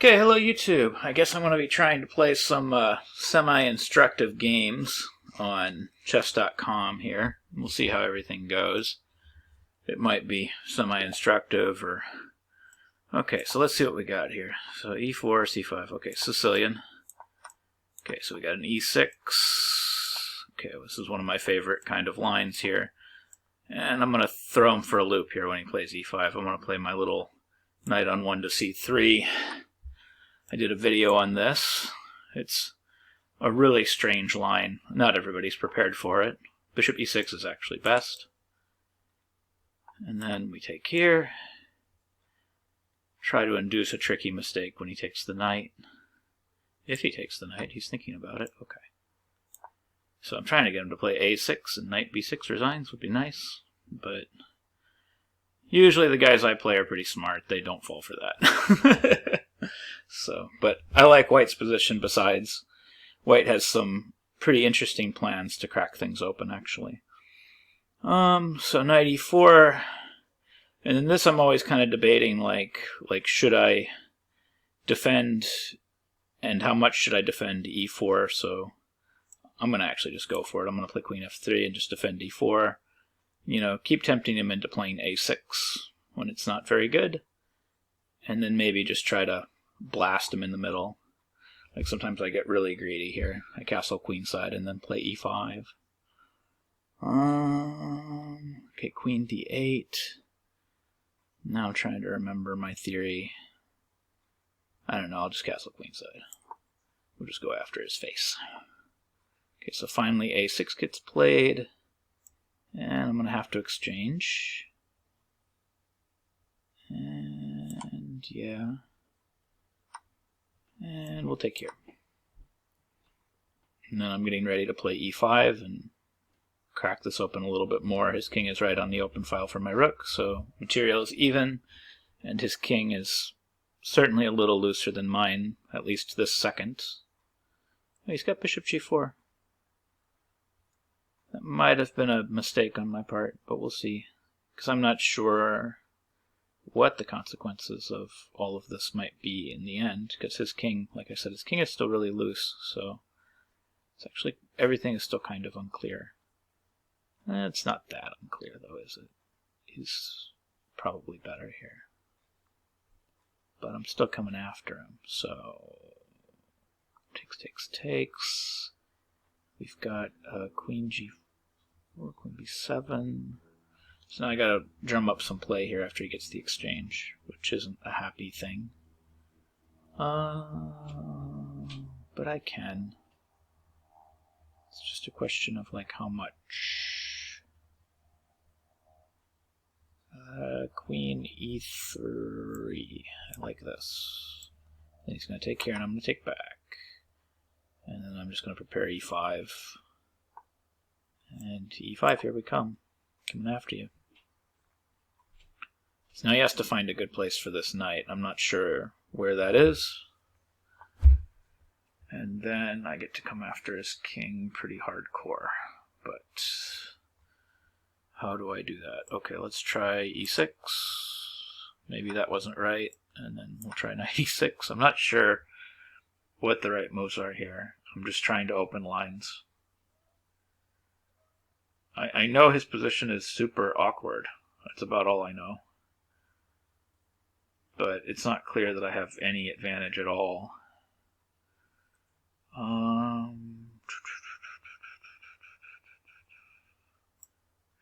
Okay, hello YouTube. I guess I'm going to be trying to play some semi-instructive games on chess.com here. We'll see how everything goes. It might be semi-instructive or... Okay, so let's see what we got here. So e4, c5. Okay, Sicilian. Okay, so we got an e6. Okay, this is one of my favorite kind of lines here. And I'm going to throw him for a loop here when he plays e5. I'm going to play my little knight on 1 to c3. I did a video on this. It's a really strange line. Not everybody's prepared for it. Bishop e6 is actually best. And then we take here. Try to induce a tricky mistake when he takes the knight. If he takes the knight, he's thinking about it. Okay. So I'm trying to get him to play a6 and knight b6 resigns would be nice. But usually the guys I play are pretty smart. They don't fall for that. So, but I like White's position besides. White has some pretty interesting plans to crack things open, actually. So knight e4. And in this I'm always kind of debating, like should I defend and how much should I defend e4? So I'm going to actually just go for it. I'm going to play queen f3 and just defend e4. You know, keep tempting him into playing a6 when it's not very good. And then maybe just try to blast him in the middle. Like sometimes I get really greedy here. I castle queenside and then play e5. Okay, queen d8. Now I'm trying to remember my theory. I don't know, I'll just castle queenside. We'll just go after his face. Okay, so finally a6 gets played. And I'm going to have to exchange. And yeah. And we'll take here. And then I'm getting ready to play e5 and crack this open a little bit more. His king is right on the open file for my rook, so material is even, and his king is certainly a little looser than mine, at least this second. Oh, he's got bishop g4. That might have been a mistake on my part, but we'll see. Because I'm not sure what the consequences of all of this might be in the end, because his king, like I said, his king is still really loose, so it's actually, everything is still kind of unclear. It's not that unclear though, is it? He's probably better here. But I'm still coming after him, so takes. We've got queen g4, queen b7. So now I gotta drum up some play here after he gets the exchange, which isn't a happy thing. But I can. It's just a question of like how much. Queen e3. I like this. Then he's gonna take here and I'm gonna take back. And then I'm just gonna prepare e5. And e5, here we come. Coming after you. So now he has to find a good place for this knight. I'm not sure where that is. And then I get to come after his king pretty hardcore. But how do I do that? Okay, let's try e6. Maybe that wasn't right. And then we'll try knight e6. I'm not sure what the right moves are here. I'm just trying to open lines. I know his position is super awkward. That's about all I know. But it's not clear that I have any advantage at all.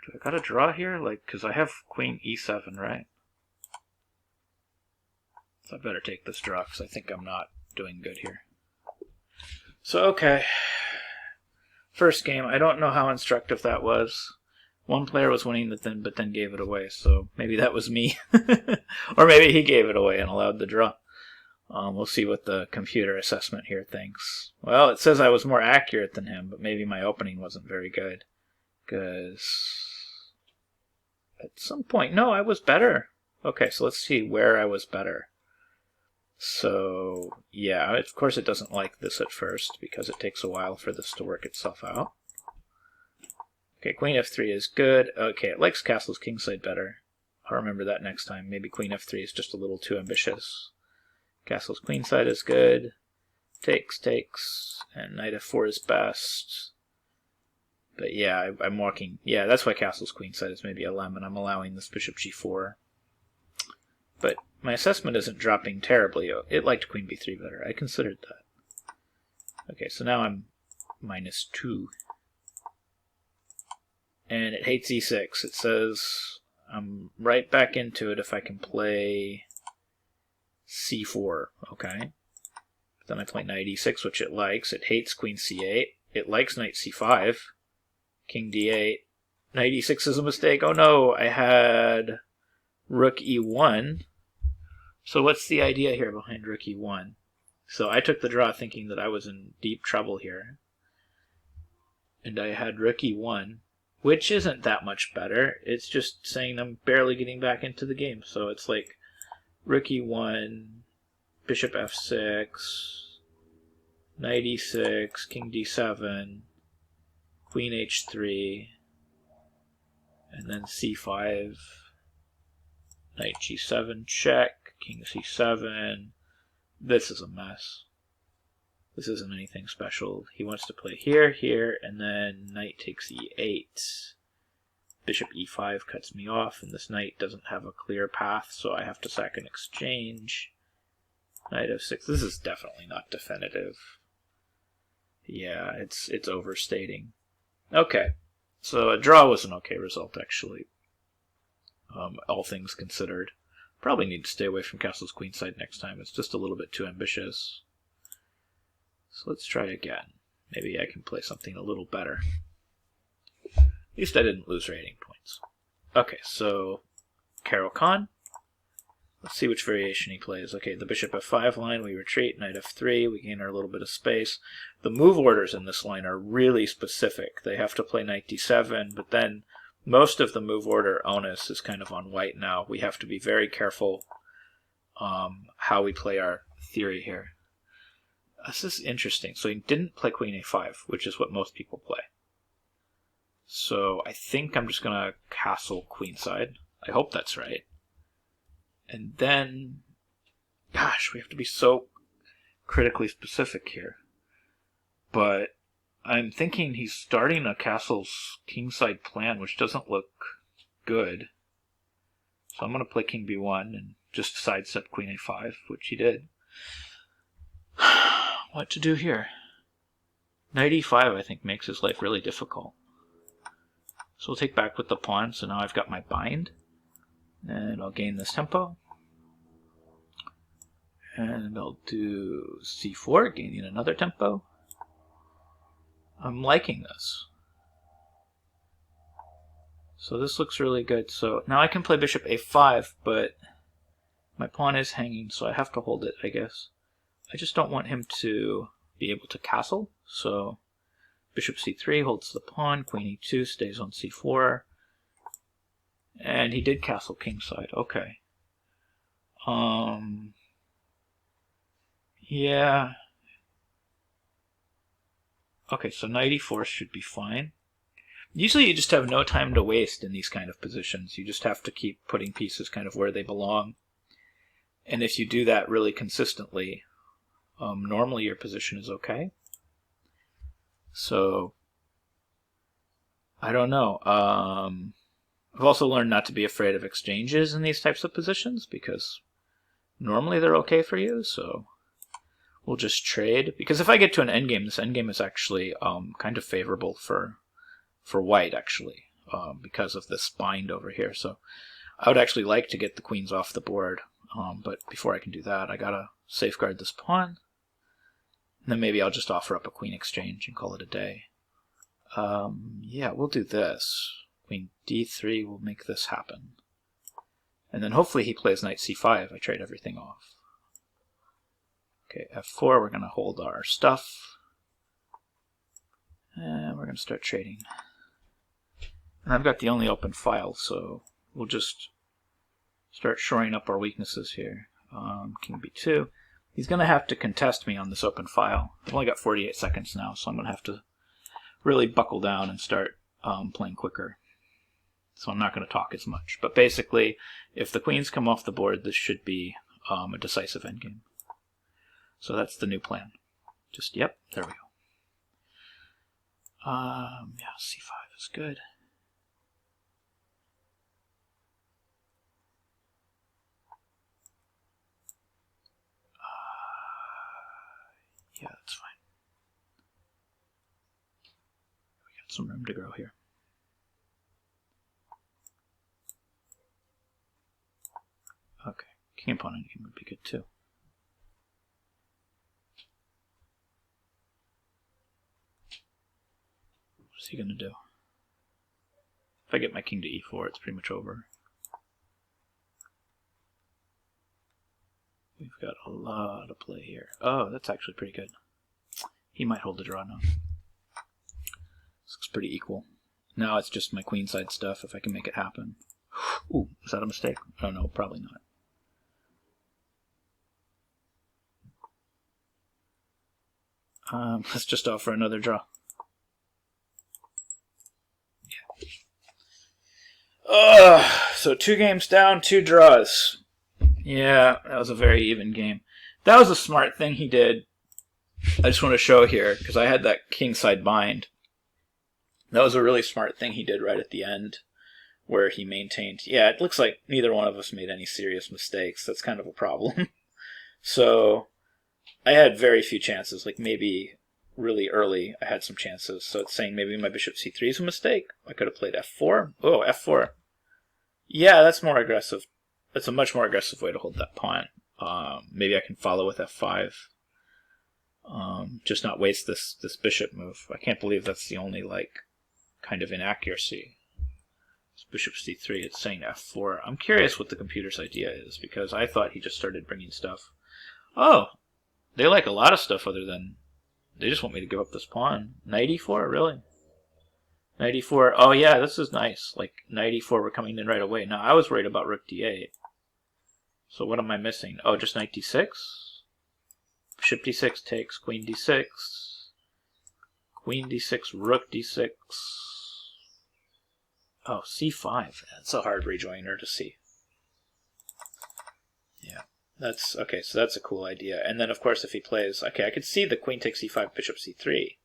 Do I gotta draw here? Like, because I have queen e7, right? So I better take this draw because I think I'm not doing good here. So, okay. First game, I don't know how instructive that was. One player was winning but then gave it away, so maybe that was me. Or maybe he gave it away and allowed the draw. We'll see what the computer assessment here thinks. Well, it says I was more accurate than him, but maybe my opening wasn't very good. Because at some point, no, I was better. Okay, so let's see where I was better. So, yeah, of course it doesn't like this at first, because it takes a while for this to work itself out. Okay, queen f3 is good. Okay, it likes castles kingside better. I'll remember that next time. Maybe queen f3 is just a little too ambitious. Castle's queenside is good. Takes, and knight f4 is best. But yeah, I'm walking. Yeah, that's why castle's queenside is maybe a lemon. I'm allowing this bishop g4. But my assessment isn't dropping terribly. It liked queen b3 better. I considered that. Okay, so now I'm -2. And it hates e6. It says I'm right back into it if I can play c4. Okay. But then I play knight e6, which it likes. It hates queen c8. It likes knight c5. King d8. Knight e6 is a mistake. Oh no, I had rook e1. So what's the idea here behind rook e1? So I took the draw thinking that I was in deep trouble here. And I had rook e1, which isn't that much better. It's just saying I'm barely getting back into the game. So it's like rook e1, bishop f6, knight e6, king d7, queen h3, and then c5, knight g7 check, king c7. This is a mess. This isn't anything special. He wants to play here, here, and then knight takes e8. Bishop e5 cuts me off, and this knight doesn't have a clear path, so I have to sack an exchange. Knight f6. This is definitely not definitive. Yeah, it's overstating. Okay, so a draw was an okay result, actually. All things considered. Probably need to stay away from castle's queenside next time. It's just a little bit too ambitious. So let's try again. Maybe I can play something a little better. At least I didn't lose rating points. Okay, so Caro-Kann. Let's see which variation he plays. Okay, the bishop f5 line, we retreat, knight f3, we gain our little bit of space. The move orders in this line are really specific. They have to play knight d7, but then most of the move order onus is kind of on white now. We have to be very careful how we play our theory here. This is interesting. So he didn't play queen a5, which is what most people play. So I think I'm just going to castle queenside. I hope that's right. And then, gosh, we have to be so critically specific here. But I'm thinking he's starting a castle's kingside plan, which doesn't look good. So I'm going to play king b1 and just sidestep queen a5, which he did. What to do here? Knight e5, I think, makes his life really difficult. So we'll take back with the pawn, so now I've got my bind. And I'll gain this tempo. And I'll do c4, gaining another tempo. I'm liking this. So this looks really good. So now I can play bishop a5, but my pawn is hanging, so I have to hold it, I guess. I just don't want him to be able to castle. So bishop c3 holds the pawn, queen e2 stays on c4. And he did castle kingside. Okay. Yeah. Okay, so knight e4 should be fine. Usually you just have no time to waste in these kind of positions. You just have to keep putting pieces kind of where they belong. And if you do that really consistently, normally your position is okay. So, I don't know. I've also learned not to be afraid of exchanges in these types of positions because normally they're okay for you, so we'll just trade. Because if I get to an endgame, this endgame is actually kind of favorable for white, actually, because of this bind over here. So I would actually like to get the queens off the board, but before I can do that, I gotta safeguard this pawn. And then maybe I'll just offer up a queen exchange and call it a day. Yeah, we'll do this. Queen d3 will make this happen. And then hopefully he plays knight c5. I trade everything off. Okay, f4, we're going to hold our stuff. And we're going to start trading. And I've got the only open file, so we'll just start shoring up our weaknesses here. King b2. He's going to have to contest me on this open file. I've only got 48 seconds now, so I'm going to have to really buckle down and start playing quicker. So I'm not going to talk as much. But basically, if the queens come off the board, this should be a decisive endgame. So that's the new plan. Just, yep, there we go. Yeah, c5 is good. Yeah, that's fine. We got some room to grow here. Okay, king and pawn endgame would be good too. What's he going to do? If I get my king to e4, it's pretty much over. We've got a lot of play here. Oh, that's actually pretty good. He might hold the draw now. This looks pretty equal. Now it's just my queenside stuff, if I can make it happen. Ooh, is that a mistake? Oh no, probably not. Let's just offer another draw. Yeah. So 2 games down, 2 draws. Yeah, that was a very even game. That was a smart thing he did. I just want to show here, because I had that kingside bind. That was a really smart thing he did right at the end, where he maintained. Yeah, it looks like neither one of us made any serious mistakes. That's kind of a problem. So I had very few chances, like maybe really early I had some chances. So it's saying maybe my bishop c3 is a mistake. I could have played f4. Oh, f4. Yeah, that's more aggressive. That's a much more aggressive way to hold that pawn. Maybe I can follow with f5. Just not waste this bishop move. I can't believe that's the only kind of inaccuracy. It's bishop c3. It's saying f4. I'm curious what the computer's idea is, because I thought he just started bringing stuff. Oh, they like a lot of stuff other than they just want me to give up this pawn. Knight e4, really? Knight e4. Oh yeah, this is nice. Like knight e4, we're coming in right away. Now I was worried about rook d8. So what am I missing? Oh, just knight d6. Bishop d6 takes, queen d6. Queen d6, rook d6. Oh, c5. That's a hard rejoiner to see. Yeah, that's okay. So that's a cool idea. And then of course, if he plays, okay, I could see the queen takes e5, bishop c3.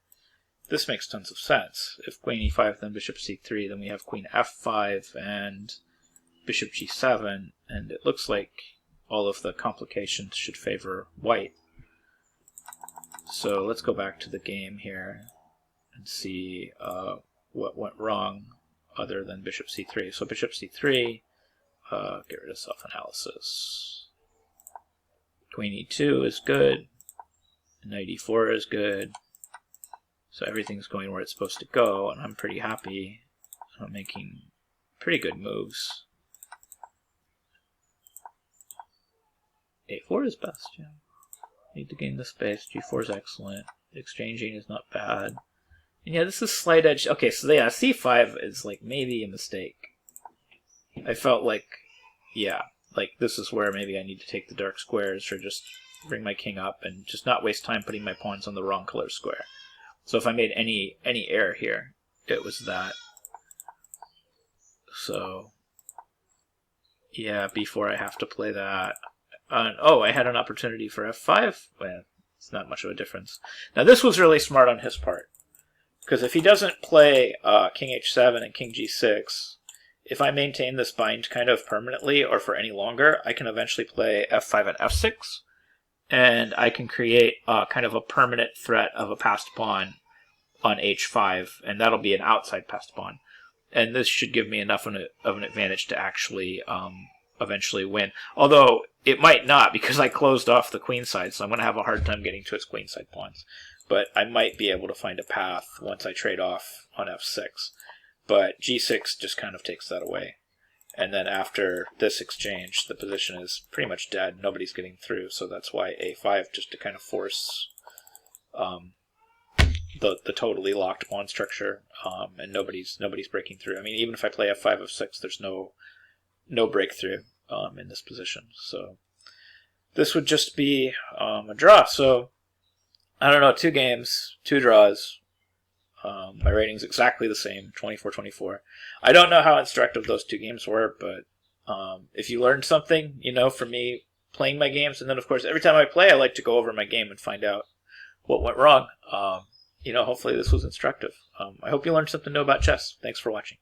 This makes tons of sense. If queen e5, then bishop c3, then we have queen f5 and bishop g7, and it looks like all of the complications should favor white. So let's go back to the game here and see what went wrong other than bishop c3. So bishop c3, get rid of self-analysis. Queen e2 is good. Knight e4 is good. So everything's going where it's supposed to go, and I'm pretty happy. I'm making pretty good moves. a4 is best, yeah. Need to gain the space. g4 is excellent. Exchanging is not bad. And yeah, this is slight edge. Okay, so yeah, c5 is like maybe a mistake. I felt like, yeah, like this is where maybe I need to take the dark squares or just bring my king up and just not waste time putting my pawns on the wrong color square. So if I made any error here, it was that. So yeah, before I have to play that. Oh, I had an opportunity for f5. Well, it's not much of a difference. Now this was really smart on his part, because if he doesn't play king h7 and king g6, if I maintain this bind kind of permanently or for any longer, I can eventually play f5 and f6, and I can create kind of a permanent threat of a passed pawn on h5, and that'll be an outside passed pawn. And this should give me enough of an advantage to actually eventually win. Although it might not, because I closed off the queen side, so I'm going to have a hard time getting to its queen side pawns. But I might be able to find a path once I trade off on f6. But g6 just kind of takes that away. And then after this exchange, the position is pretty much dead. Nobody's getting through, so that's why a5, just to kind of force the totally locked pawn structure, and nobody's breaking through. I mean, even if I play f5, f6, there's no breakthrough in this position. So this would just be a draw. So I don't know, 2 games, 2 draws. My rating's exactly the same, 24-24. I don't know how instructive those 2 games were, but if you learned something, for me, playing my games. And then, of course, every time I play, I like to go over my game and find out what went wrong. Hopefully this was instructive. I hope you learned something new about chess. Thanks for watching.